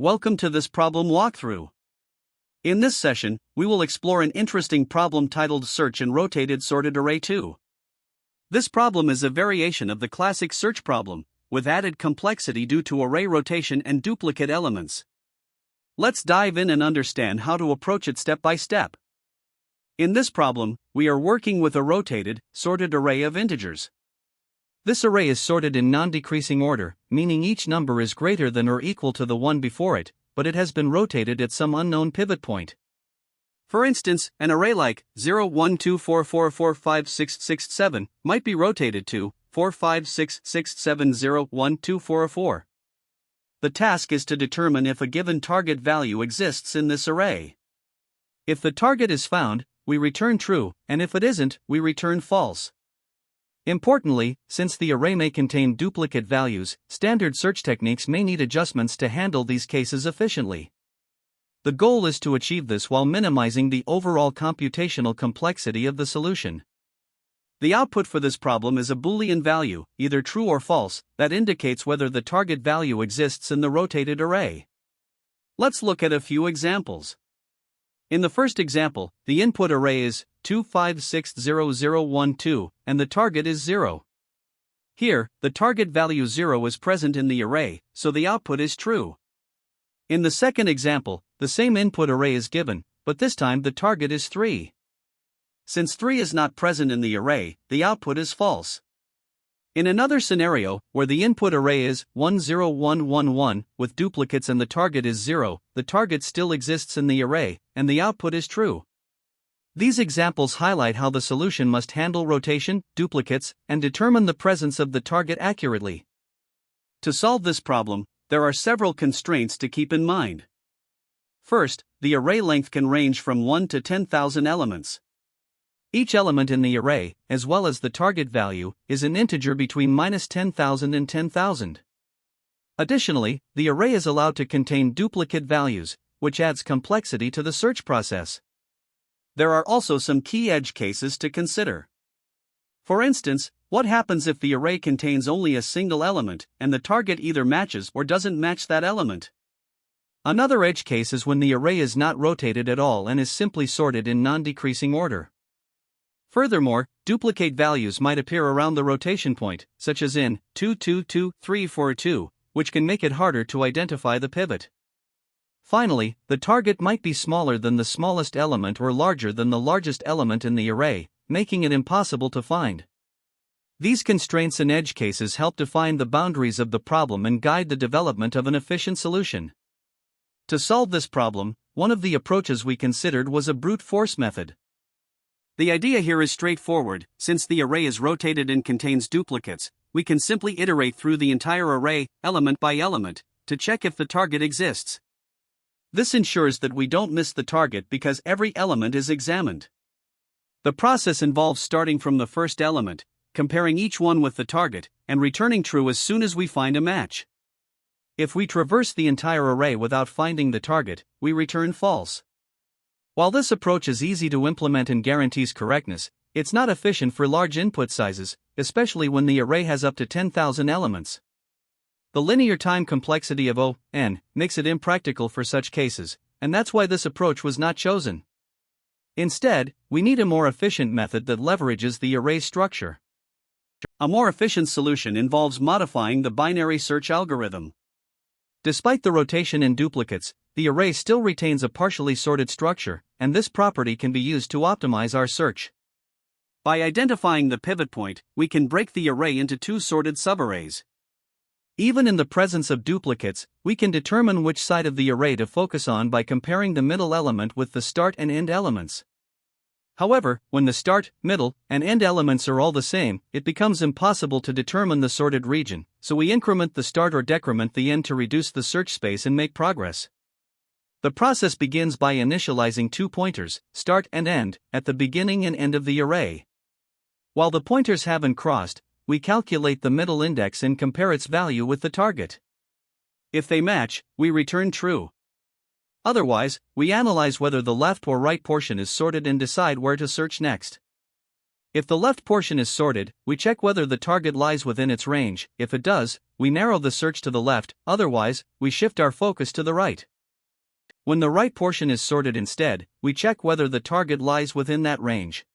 welcome to this problem walkthrough. In this session, we will explore an interesting problem titled Search and Rotated Sorted Array 2. This problem is a variation of the classic search problem, with added complexity due to array rotation and duplicate elements. Let's dive in and understand how to approach it step by step. In this problem, we are working with a rotated, sorted array of integers. This array is sorted in non-decreasing order, meaning each number is greater than or equal to the one before it, but it has been rotated at some unknown pivot point. For instance, an array like 0, 1, 2, 4, 4, 4, 5, 6, 6, 7 might be rotated to 4, 5, 6, 6, 7, 0, 1, 2, 4, 4. The task is to determine if a given target value exists in this array. If the target is found, we return true, and if it isn't, we return false. Importantly, since the array may contain duplicate values, standard search techniques may need adjustments to handle these cases efficiently. The goal is to achieve this while minimizing the overall computational complexity of the solution. The output for this problem is a Boolean value, either true or false, that indicates whether the target value exists in the rotated array. Let's look at a few examples. In the first example, the input array is 2560012, and the target is 0. Here, the target value 0 is present in the array, so the output is true. In the second example, the same input array is given, but this time the target is 3. Since 3 is not present in the array, the output is false. In another scenario, where the input array is 10111 with duplicates and the target is 0, the target still exists in the array, and the output is true. These examples highlight how the solution must handle rotation, duplicates, and determine the presence of the target accurately. To solve this problem, there are several constraints to keep in mind. First, the array length can range from 1 to 10,000 elements. Each element in the array, as well as the target value, is an integer between -10,000 and 10,000. Additionally, the array is allowed to contain duplicate values, which adds complexity to the search process. There are also some key edge cases to consider. For instance, what happens if the array contains only a single element, and the target either matches or doesn't match that element? Another edge case is when the array is not rotated at all and is simply sorted in non-decreasing order. Furthermore, duplicate values might appear around the rotation point, such as in 222, which can make it harder to identify the pivot. Finally, the target might be smaller than the smallest element or larger than the largest element in the array, making it impossible to find. These constraints and edge cases help define the boundaries of the problem and guide the development of an efficient solution. To solve this problem, one of the approaches we considered was a brute force method. The idea here is straightforward. Since the array is rotated and contains duplicates, we can simply iterate through the entire array, element by element, to check if the target exists. This ensures that we don't miss the target because every element is examined. The process involves starting from the first element, comparing each one with the target, and returning true as soon as we find a match. If we traverse the entire array without finding the target, we return false. While this approach is easy to implement and guarantees correctness, it's not efficient for large input sizes, especially when the array has up to 10,000 elements. The linear time complexity of O(n) makes it impractical for such cases, and that's why this approach was not chosen. Instead, we need a more efficient method that leverages the array structure. A more efficient solution involves modifying the binary search algorithm. Despite the rotation and duplicates, the array still retains a partially sorted structure, and this property can be used to optimize our search. By identifying the pivot point, we can break the array into two sorted subarrays. Even in the presence of duplicates, we can determine which side of the array to focus on by comparing the middle element with the start and end elements. However, when the start, middle, and end elements are all the same, it becomes impossible to determine the sorted region, so we increment the start or decrement the end to reduce the search space and make progress. The process begins by initializing two pointers, start and end, at the beginning and end of the array. While the pointers haven't crossed, we calculate the middle index and compare its value with the target. If they match, we return true. Otherwise, we analyze whether the left or right portion is sorted and decide where to search next. If the left portion is sorted, we check whether the target lies within its range. If it does, we narrow the search to the left, otherwise, we shift our focus to the right. When the right portion is sorted instead, we check whether the target lies within that range.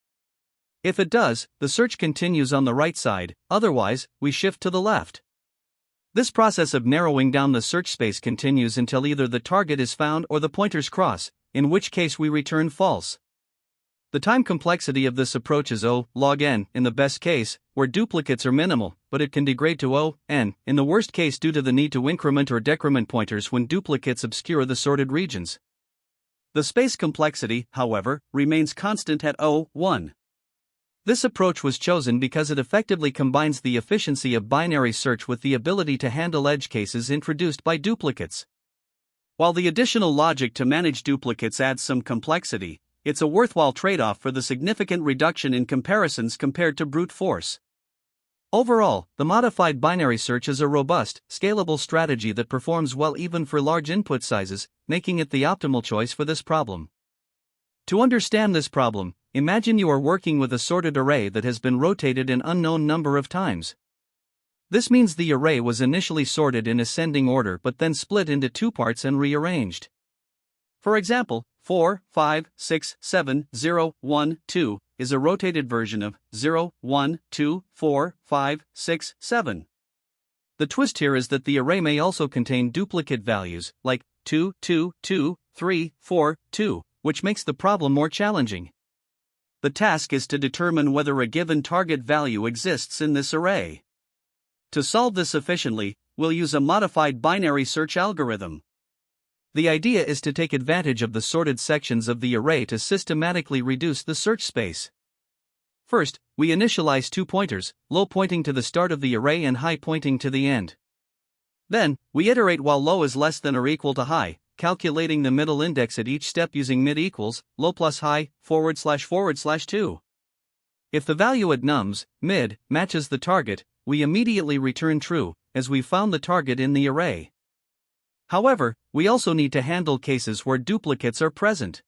If it does, the search continues on the right side, otherwise, we shift to the left. This process of narrowing down the search space continues until either the target is found or the pointers cross, in which case we return false. The time complexity of this approach is O log n in the best case, where duplicates are minimal, but it can degrade to O n in the worst case due to the need to increment or decrement pointers when duplicates obscure the sorted regions. The space complexity, however, remains constant at O(1). This approach was chosen because it effectively combines the efficiency of binary search with the ability to handle edge cases introduced by duplicates. While the additional logic to manage duplicates adds some complexity, it's a worthwhile trade-off for the significant reduction in comparisons compared to brute force. Overall, the modified binary search is a robust, scalable strategy that performs well even for large input sizes, making it the optimal choice for this problem. To understand this problem, imagine you are working with a sorted array that has been rotated an unknown number of times. This means the array was initially sorted in ascending order but then split into two parts and rearranged. For example, 4, 5, 6, 7, 0, 1, 2 is a rotated version of 0, 1, 2, 4, 5, 6, 7. The twist here is that the array may also contain duplicate values, like 2, 2, 2, 3, 4, 2, which makes the problem more challenging. The task is to determine whether a given target value exists in this array. To solve this efficiently, we'll use a modified binary search algorithm. The idea is to take advantage of the sorted sections of the array to systematically reduce the search space. First, we initialize two pointers, low pointing to the start of the array and high pointing to the end. Then, we iterate while low is less than or equal to high, calculating the middle index at each step using mid equals, low plus high, //2. If the value at nums, mid, matches the target, we immediately return true, as we found the target in the array. However, we also need to handle cases where duplicates are present.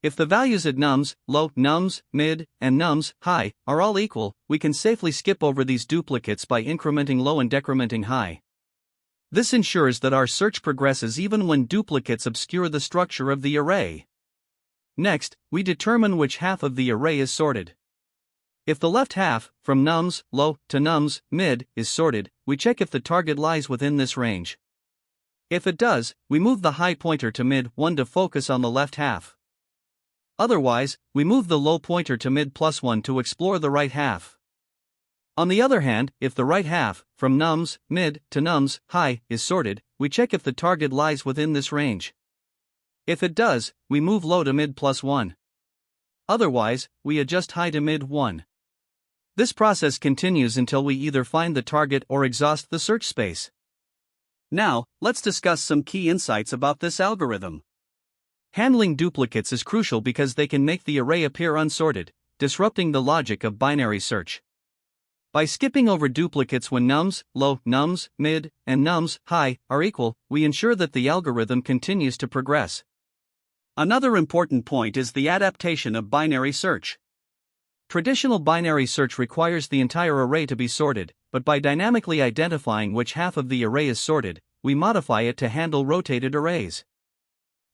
If the values at nums, low, nums, mid, and nums, high, are all equal, we can safely skip over these duplicates by incrementing low and decrementing high. This ensures that our search progresses even when duplicates obscure the structure of the array. Next, we determine which half of the array is sorted. If the left half, from nums, low, to nums, mid, is sorted, we check if the target lies within this range. If it does, we move the high pointer to mid-1 to focus on the left half. Otherwise, we move the low pointer to mid+1 to explore the right half. On the other hand, if the right half, from nums, mid, to nums, high, is sorted, we check if the target lies within this range. If it does, we move low to mid+1. Otherwise, we adjust high to mid-1. This process continues until we either find the target or exhaust the search space. Now, let's discuss some key insights about this algorithm. Handling duplicates is crucial because they can make the array appear unsorted, disrupting the logic of binary search. By skipping over duplicates when nums, low, nums, mid, and nums, high, are equal, we ensure that the algorithm continues to progress. Another important point is the adaptation of binary search. Traditional binary search requires the entire array to be sorted, but by dynamically identifying which half of the array is sorted, we modify it to handle rotated arrays.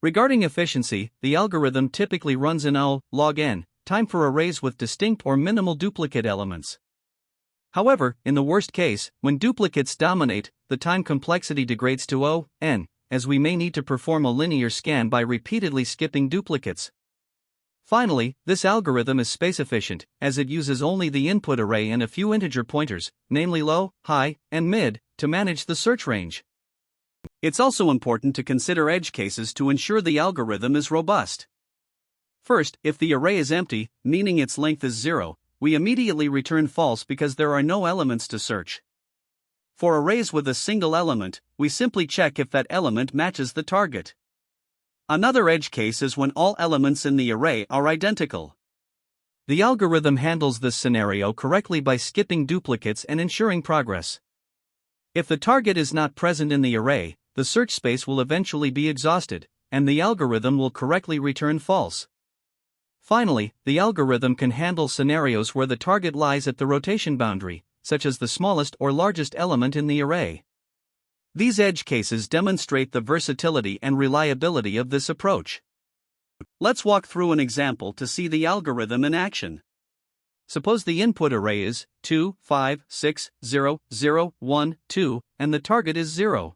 Regarding efficiency, the algorithm typically runs in O log n time for arrays with distinct or minimal duplicate elements. However, in the worst case, when duplicates dominate, the time complexity degrades to O n, as we may need to perform a linear scan by repeatedly skipping duplicates. Finally, this algorithm is space efficient, as it uses only the input array and a few integer pointers, namely low, high, and mid, to manage the search range. It's also important to consider edge cases to ensure the algorithm is robust. First, if the array is empty, meaning its length is 0, we immediately return false because there are no elements to search. For arrays with a single element, we simply check if that element matches the target. Another edge case is when all elements in the array are identical. The algorithm handles this scenario correctly by skipping duplicates and ensuring progress. If the target is not present in the array, the search space will eventually be exhausted, and the algorithm will correctly return false. Finally, the algorithm can handle scenarios where the target lies at the rotation boundary, such as the smallest or largest element in the array. These edge cases demonstrate the versatility and reliability of this approach. Let's walk through an example to see the algorithm in action. Suppose the input array is 2, 5, 6, 0, 0, 1, 2, and the target is 0.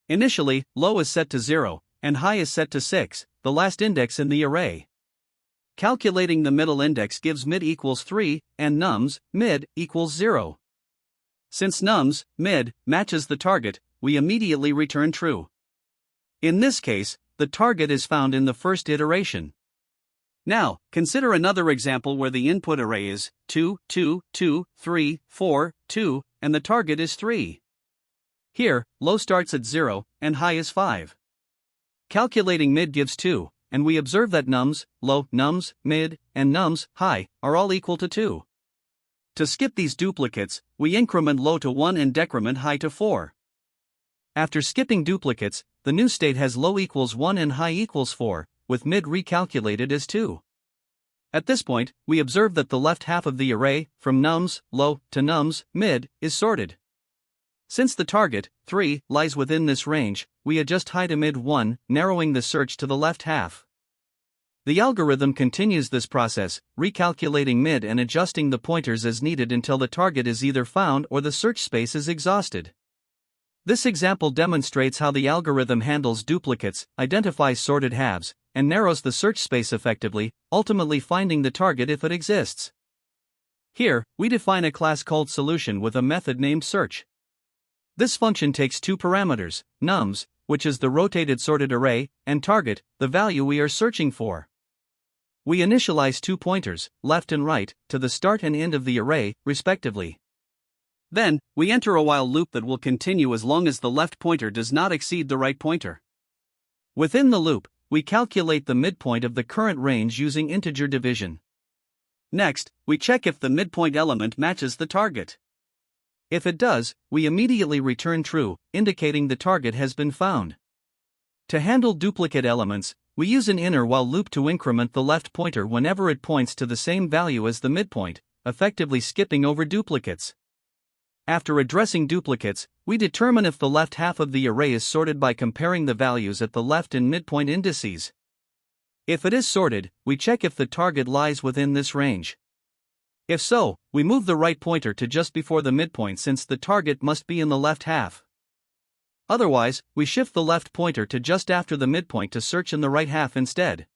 Initially, low is set to 0, and high is set to 6, the last index in the array. Calculating the middle index gives mid equals 3, and nums, mid, equals 0. Since nums, mid, matches the target, we immediately return true. In this case, the target is found in the first iteration. Now, consider another example where the input array is 2, 2, 2, 3, 4, 2, and the target is 3. Here, low starts at 0, and high is 5. Calculating mid gives 2, and we observe that nums, low, nums, mid, and nums, high, are all equal to 2. To skip these duplicates, we increment low to 1 and decrement high to 4. After skipping duplicates, the new state has low equals 1 and high equals 4, with mid recalculated as 2. At this point, we observe that the left half of the array, from nums, low, to nums, mid, is sorted. Since the target, 3, lies within this range, we adjust high to mid 1, narrowing the search to the left half. The algorithm continues this process, recalculating mid and adjusting the pointers as needed until the target is either found or the search space is exhausted. This example demonstrates how the algorithm handles duplicates, identifies sorted halves, and narrows the search space effectively, ultimately finding the target if it exists. Here, we define a class called solution with a method named search. This function takes two parameters, nums, which is the rotated sorted array, and target, the value we are searching for. We initialize two pointers, left and right, to the start and end of the array, respectively. Then, we enter a while loop that will continue as long as the left pointer does not exceed the right pointer. Within the loop, we calculate the midpoint of the current range using integer division. Next, we check if the midpoint element matches the target. If it does, we immediately return true, indicating the target has been found. To handle duplicate elements, we use an inner while loop to increment the left pointer whenever it points to the same value as the midpoint, effectively skipping over duplicates. After addressing duplicates, we determine if the left half of the array is sorted by comparing the values at the left and midpoint indices. If it is sorted, we check if the target lies within this range. If so, we move the right pointer to just before the midpoint since the target must be in the left half. Otherwise, we shift the left pointer to just after the midpoint to search in the right half instead.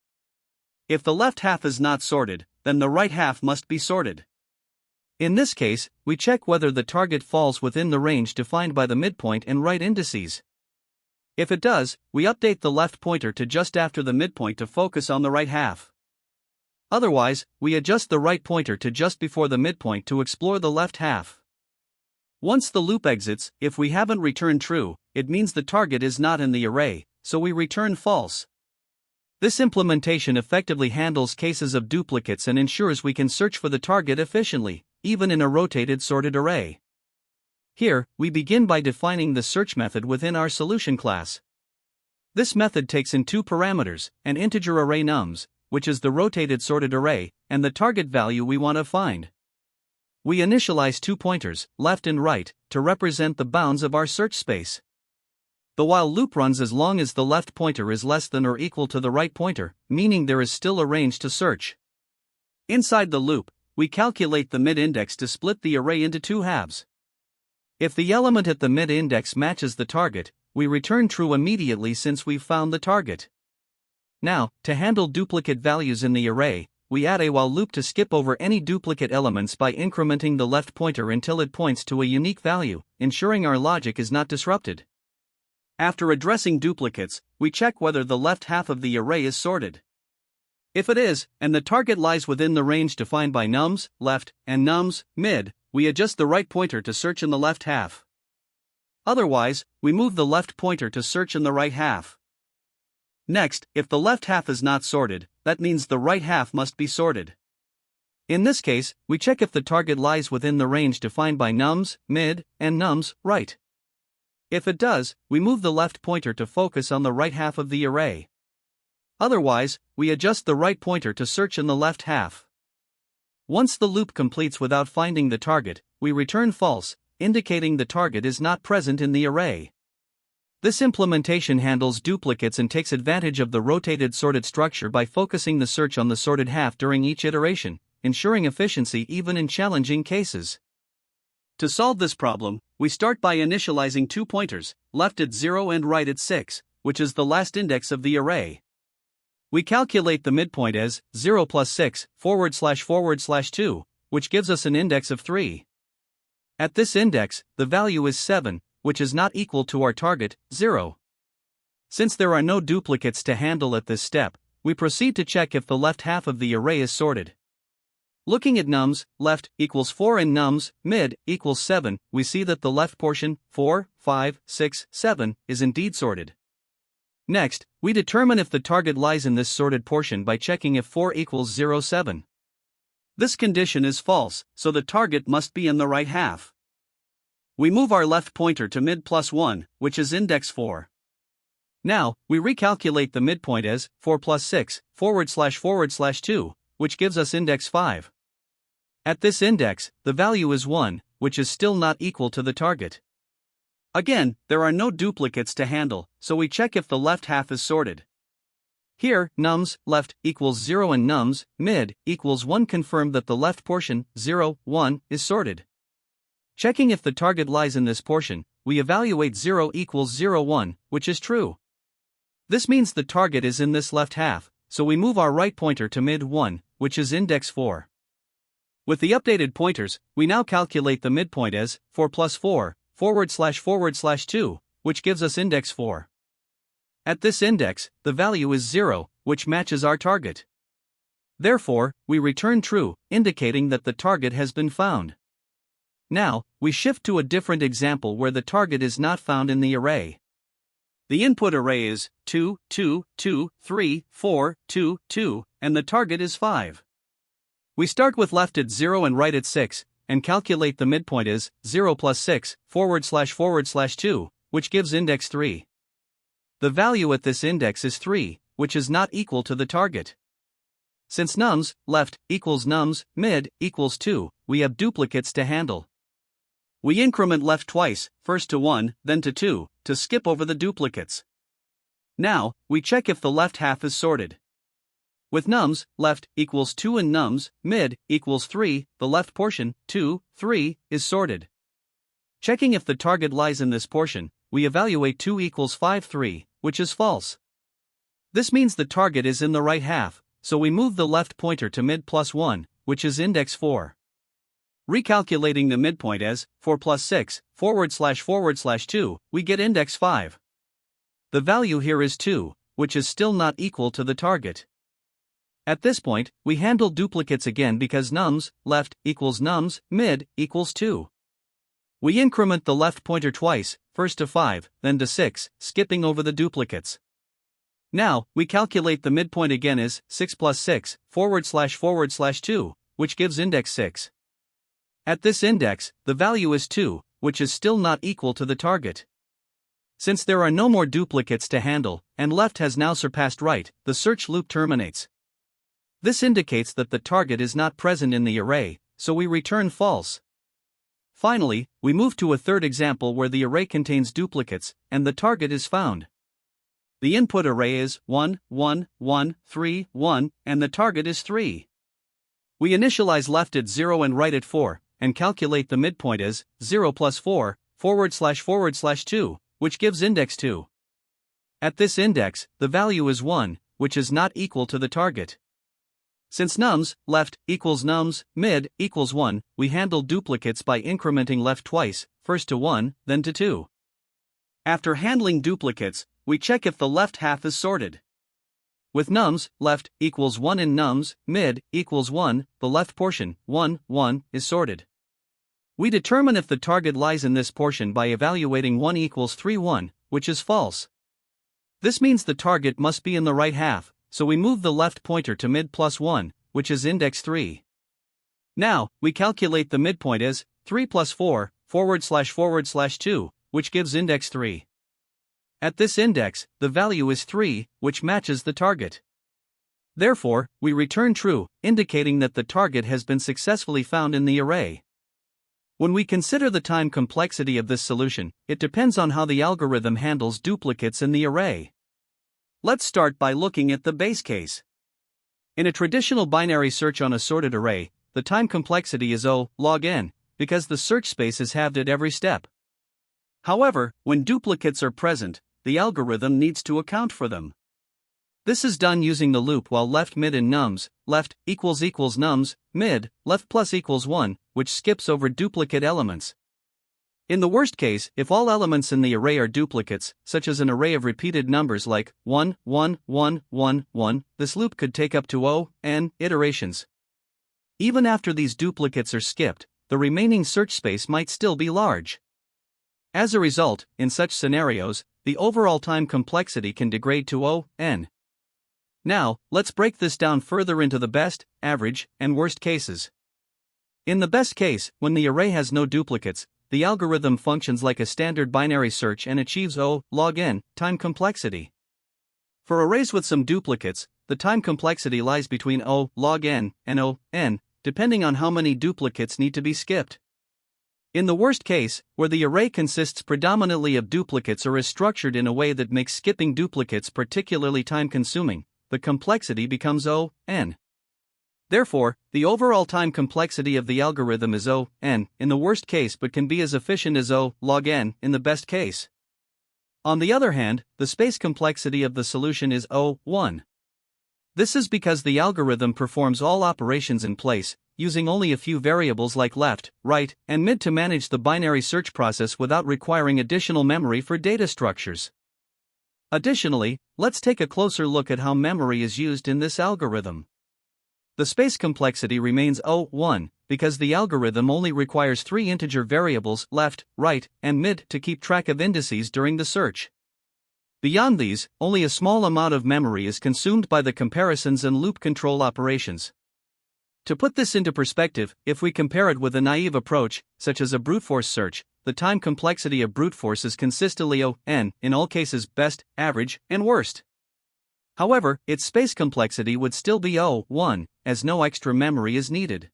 If the left half is not sorted, then the right half must be sorted. In this case, we check whether the target falls within the range defined by the midpoint and right indices. If it does, we update the left pointer to just after the midpoint to focus on the right half. Otherwise, we adjust the right pointer to just before the midpoint to explore the left half. Once the loop exits, if we haven't returned true, it means the target is not in the array, so we return false. This implementation effectively handles cases of duplicates and ensures we can search for the target efficiently, even in a rotated sorted array. Here, we begin by defining the search method within our solution class. This method takes in two parameters, an integer array nums, which is the rotated sorted array, and the target value we want to find. We initialize two pointers, left and right, to represent the bounds of our search space. The while loop runs as long as the left pointer is less than or equal to the right pointer, meaning there is still a range to search. Inside the loop, we calculate the mid-index to split the array into two halves. If the element at the mid-index matches the target, we return true immediately since we've found the target. Now, to handle duplicate values in the array, we add a while loop to skip over any duplicate elements by incrementing the left pointer until it points to a unique value, ensuring our logic is not disrupted. After addressing duplicates, we check whether the left half of the array is sorted. If it is, and the target lies within the range defined by nums, left, and nums, mid, we adjust the right pointer to search in the left half. Otherwise, we move the left pointer to search in the right half. Next, if the left half is not sorted, that means the right half must be sorted. In this case, we check if the target lies within the range defined by nums, mid, and nums, right. If it does, we move the left pointer to focus on the right half of the array. Otherwise, we adjust the right pointer to search in the left half. Once the loop completes without finding the target, we return false, indicating the target is not present in the array. This implementation handles duplicates and takes advantage of the rotated sorted structure by focusing the search on the sorted half during each iteration, ensuring efficiency even in challenging cases. To solve this problem, we start by initializing two pointers, left at 0 and right at 6, which is the last index of the array. We calculate the midpoint as 0 plus 6 / 2, which gives us an index of 3. At this index, the value is 7, which is not equal to our target, 0. Since there are no duplicates to handle at this step, we proceed to check if the left half of the array is sorted. Looking at nums, left equals 4 and nums, mid equals 7, we see that the left portion, 4, 5, 6, 7, is indeed sorted. Next, we determine if the target lies in this sorted portion by checking if 4 equals 0, 7. This condition is false, so the target must be in the right half. We move our left pointer to mid plus 1, which is index 4. Now, we recalculate the midpoint as 4 plus 6 / 2, which gives us index 5. At this index, the value is 1, which is still not equal to the target. Again, there are no duplicates to handle, so we check if the left half is sorted. Here, nums left equals 0 and nums mid equals 1 confirm that the left portion, 0, 1, is sorted. Checking if the target lies in this portion, we evaluate 0 equals 0, 1, which is true. This means the target is in this left half, so we move our right pointer to mid 1, which is index 4. With the updated pointers, we now calculate the midpoint as 4 plus 4 / 2, which gives us index 4. At this index, the value is 0, which matches our target. Therefore, we return true, indicating that the target has been found. Now, we shift to a different example where the target is not found in the array. The input array is 2, 2, 2, 3, 4, 2, 2, and the target is 5. We start with left at 0 and right at 6, and calculate the midpoint as 0 plus 6 / 2, which gives index 3. The value at this index is 3, which is not equal to the target. Since nums left equals nums mid equals 2, we have duplicates to handle. We increment left twice, first to 1, then to 2, to skip over the duplicates. Now, we check if the left half is sorted. With nums left equals 2 and nums mid equals 3, the left portion, 2, 3, is sorted. Checking if the target lies in this portion, we evaluate 2 equals 5, 3, which is false. This means the target is in the right half, so we move the left pointer to mid plus 1, which is index 4. Recalculating the midpoint as 4 plus 6 / 2, we get index 5. The value here is 2, which is still not equal to the target. At this point, we handle duplicates again because nums left equals nums mid equals 2. We increment the left pointer twice, first to 5, then to 6, skipping over the duplicates. Now, we calculate the midpoint again as 6 plus 6 / 2, which gives index 6. At this index, the value is 2, which is still not equal to the target. Since there are no more duplicates to handle, and left has now surpassed right, the search loop terminates. This indicates that the target is not present in the array, so we return false. Finally, we move to a third example where the array contains duplicates, and the target is found. The input array is 1, 1, 1, 3, 1, and the target is 3. We initialize left at 0 and right at 4, and calculate the midpoint as 0 plus 4 / 2, which gives index 2. At this index, the value is 1, which is not equal to the target. Since nums left equals nums mid equals 1, we handle duplicates by incrementing left twice, first to 1, then to 2. After handling duplicates, we check if the left half is sorted. With nums left equals 1 and nums mid equals 1, the left portion, 1, 1, is sorted. We determine if the target lies in this portion by evaluating 1 equals 3, 1, which is false. This means the target must be in the right half, so we move the left pointer to mid plus 1, which is index 3. Now, we calculate the midpoint as 3 plus 4 / 2, which gives index 3. At this index, the value is 3, which matches the target. Therefore, we return true, indicating that the target has been successfully found in the array. When we consider the time complexity of this solution, it depends on how the algorithm handles duplicates in the array. Let's start by looking at the base case. In a traditional binary search on a sorted array, the time complexity is O log n, because the search space is halved at every step. However, when duplicates are present, the algorithm needs to account for them. This is done using the loop while left mid in nums, left equals nums, mid, left plus equals 1, which skips over duplicate elements. In the worst case, if all elements in the array are duplicates, such as an array of repeated numbers like 1, 1, 1, 1, 1, this loop could take up to n iterations. Even after these duplicates are skipped, the remaining search space might still be large. As a result, in such scenarios, the overall time complexity can degrade to n. Now, let's break this down further into the best, average, and worst cases. In the best case, when the array has no duplicates, the algorithm functions like a standard binary search and achieves O log n time complexity. For arrays with some duplicates, the time complexity lies between O log n and O n, depending on how many duplicates need to be skipped. In the worst case, where the array consists predominantly of duplicates or is structured in a way that makes skipping duplicates particularly time-consuming, the complexity becomes O n. Therefore, the overall time complexity of the algorithm is O n in the worst case but can be as efficient as O log n in the best case. On the other hand, the space complexity of the solution is O1. This is because the algorithm performs all operations in place, using only a few variables like left, right, and mid to manage the binary search process without requiring additional memory for data structures. Additionally, let's take a closer look at how memory is used in this algorithm. The space complexity remains O1, because the algorithm only requires 3 integer variables left, right, and mid to keep track of indices during the search. Beyond these, only a small amount of memory is consumed by the comparisons and loop control operations. To put this into perspective, if we compare it with a naive approach, such as a brute force search, the time complexity of brute force is consistently O(n), in all cases best, average, and worst. However, its space complexity would still be O(1), as no extra memory is needed.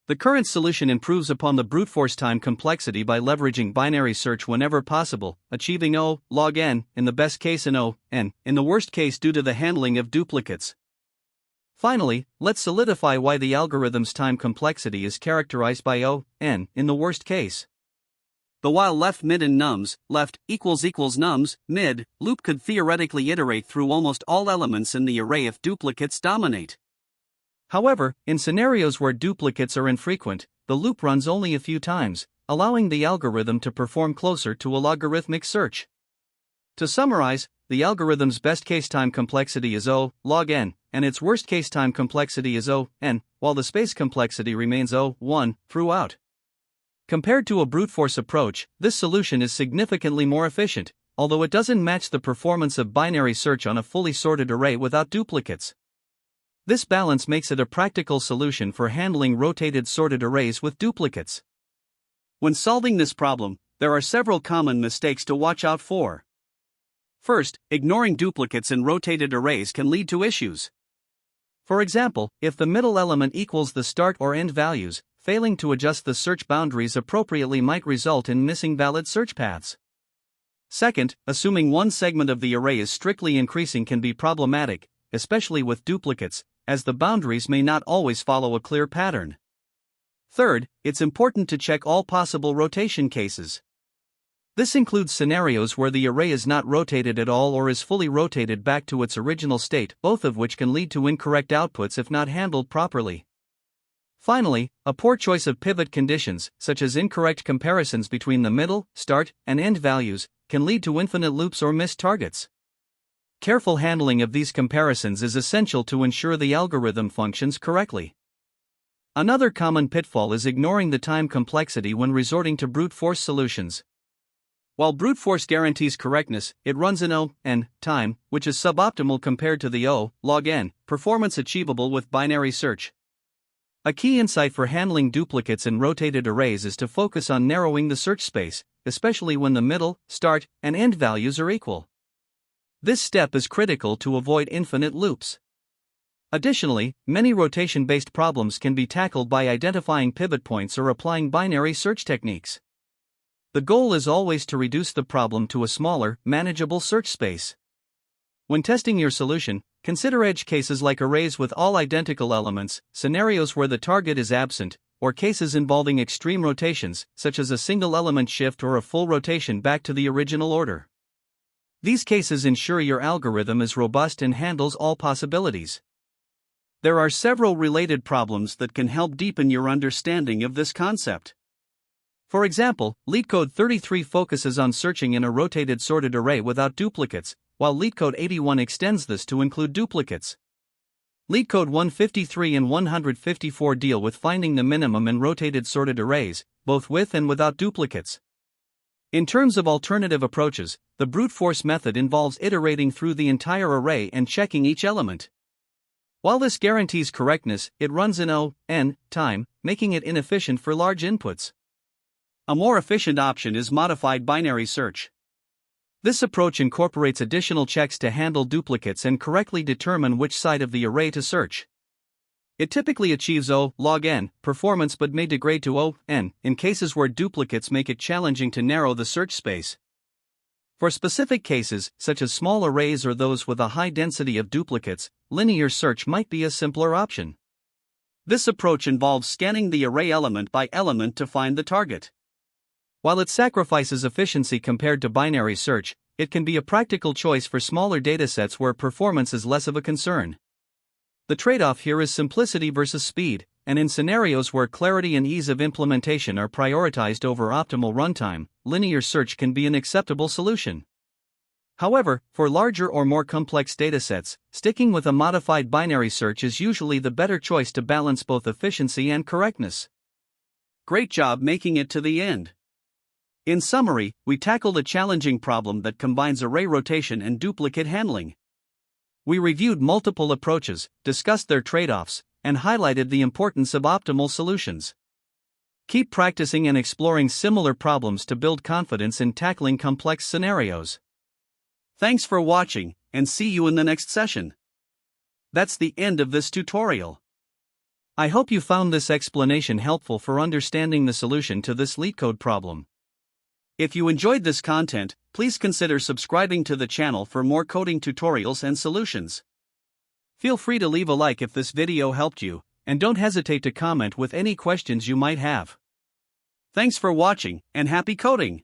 The current solution improves upon the brute force time complexity by leveraging binary search whenever possible, achieving O log n in the best case and O(n) in the worst case due to the handling of duplicates. Finally, let's solidify why the algorithm's time complexity is characterized by O(n) in the worst case. The while left mid in nums, left equals nums, mid, loop could theoretically iterate through almost all elements in the array if duplicates dominate. However, in scenarios where duplicates are infrequent, the loop runs only a few times, allowing the algorithm to perform closer to a logarithmic search. To summarize, the algorithm's best case time complexity is O log n, and its worst case time complexity is O(n), while the space complexity remains O(1) throughout. Compared to a brute force approach, this solution is significantly more efficient, although it doesn't match the performance of binary search on a fully sorted array without duplicates. This balance makes it a practical solution for handling rotated sorted arrays with duplicates. When solving this problem, there are several common mistakes to watch out for. First, ignoring duplicates in rotated arrays can lead to issues. For example, if the middle element equals the start or end values, failing to adjust the search boundaries appropriately might result in missing valid search paths. Second, assuming one segment of the array is strictly increasing can be problematic, especially with duplicates, as the boundaries may not always follow a clear pattern. Third, it's important to check all possible rotation cases. This includes scenarios where the array is not rotated at all or is fully rotated back to its original state, both of which can lead to incorrect outputs if not handled properly. Finally, a poor choice of pivot conditions, such as incorrect comparisons between the middle, start, and end values, can lead to infinite loops or missed targets. Careful handling of these comparisons is essential to ensure the algorithm functions correctly. Another common pitfall is ignoring the time complexity when resorting to brute force solutions. While brute force guarantees correctness, it runs in O(n) time, which is suboptimal compared to the O log n performance achievable with binary search. A key insight for handling duplicates in rotated arrays is to focus on narrowing the search space, especially when the middle, start, and end values are equal. This step is critical to avoid infinite loops. Additionally, many rotation-based problems can be tackled by identifying pivot points or applying binary search techniques. The goal is always to reduce the problem to a smaller, manageable search space. When testing your solution, consider edge cases like arrays with all identical elements, scenarios where the target is absent, or cases involving extreme rotations, such as a single element shift or a full rotation back to the original order. These cases ensure your algorithm is robust and handles all possibilities. There are several related problems that can help deepen your understanding of this concept. For example, LeetCode 33 focuses on searching in a rotated sorted array without duplicates, while LeetCode 81 extends this to include duplicates. LeetCode 153 and 154 deal with finding the minimum in rotated sorted arrays, both with and without duplicates. In terms of alternative approaches, the brute force method involves iterating through the entire array and checking each element. While this guarantees correctness, it runs in O(n) time, making it inefficient for large inputs. A more efficient option is modified binary search. This approach incorporates additional checks to handle duplicates and correctly determine which side of the array to search. It typically achieves O log n performance but may degrade to O(n) in cases where duplicates make it challenging to narrow the search space. For specific cases, such as small arrays or those with a high density of duplicates, linear search might be a simpler option. This approach involves scanning the array element by element to find the target. While it sacrifices efficiency compared to binary search, it can be a practical choice for smaller datasets where performance is less of a concern. The trade-off here is simplicity versus speed, and in scenarios where clarity and ease of implementation are prioritized over optimal runtime, linear search can be an acceptable solution. However, for larger or more complex datasets, sticking with a modified binary search is usually the better choice to balance both efficiency and correctness. Great job making it to the end. In summary, we tackled a challenging problem that combines array rotation and duplicate handling. We reviewed multiple approaches, discussed their trade-offs, and highlighted the importance of optimal solutions. Keep practicing and exploring similar problems to build confidence in tackling complex scenarios. Thanks for watching, and see you in the next session. That's the end of this tutorial. I hope you found this explanation helpful for understanding the solution to this LeetCode problem. If you enjoyed this content, please consider subscribing to the channel for more coding tutorials and solutions. Feel free to leave a like if this video helped you, and don't hesitate to comment with any questions you might have. Thanks for watching, and happy coding!